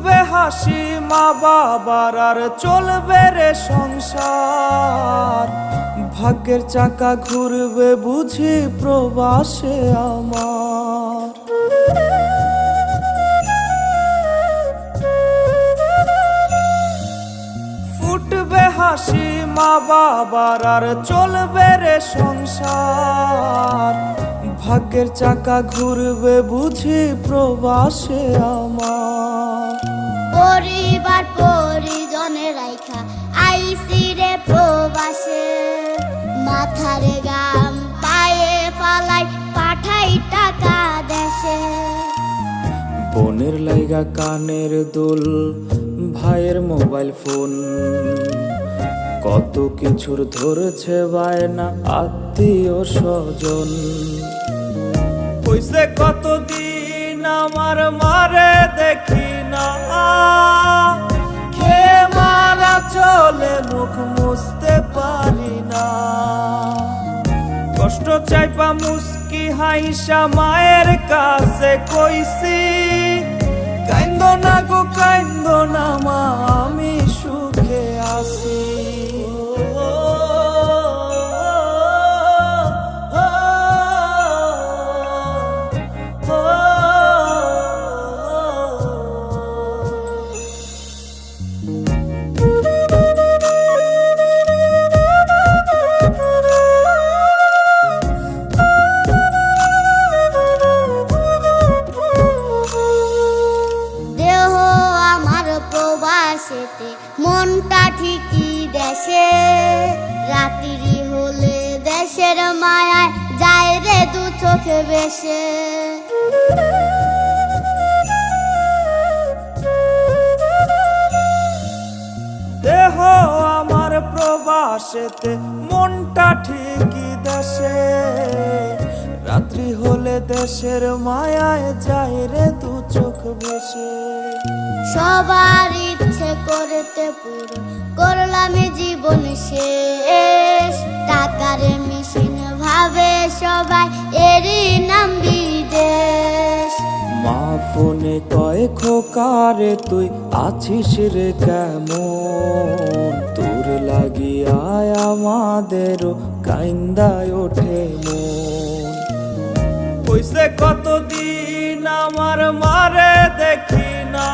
ফুটবে হাসি মা বাবার আর চলবে রে সংসার। ভাগ্যের চাকা ঘুরবে বুঝি প্রবাসে আমার। ফুটবে হাসি মা বাবার আর চলবে রে সংসার। ভাগ্যের চাকা ঘুরবে বুঝি প্রবাসে আমার। পরিবার পরিজনে রাইখা আইসি রে প্রবাসে, মাথারে গাম পায়ে ফালাই পাঠাই টাকা দেশে। বোনের লাইগা কানের দুল, ভাইয়ের মোবাইল ফোন, কত কিছুর ধরছে বায়না আত্মীয় স্বজন। হইছে কতদিন আমার মারে দেখি না, খেয়ে মারা চলে মুখ মুছতে পারি না। কষ্ট চাইপা মুস্কি হাইসা মায়ের কাছে কইছি, কাইন্দো না গো কাইন্দো না মা, আমি সুখে আছি। মনটা ঠিকই দেশে, রাত্রি হলে দেশের মায়ায় যায় রে দু চোখে বেশে। দেহ আমার প্রবাসেতে, মনটা ঠিকই দেশে, রাত্রি হলে দেশের মায়ায় যায় রে দু চোখ বেশে। সবার ইচ্ছে করতে পুরো করলাম জীবন শেষ, টাকার মেশিন ভাবে সবাই এরই নাম বিদেশ। মা ফোনে কয় খোকারে তুই আছিস রে কেমন, তোর লাগিয়ায় আমাদেরও কাইন্দায় ওঠে মন। হইছে কতদিন আমার মারে দেখি না।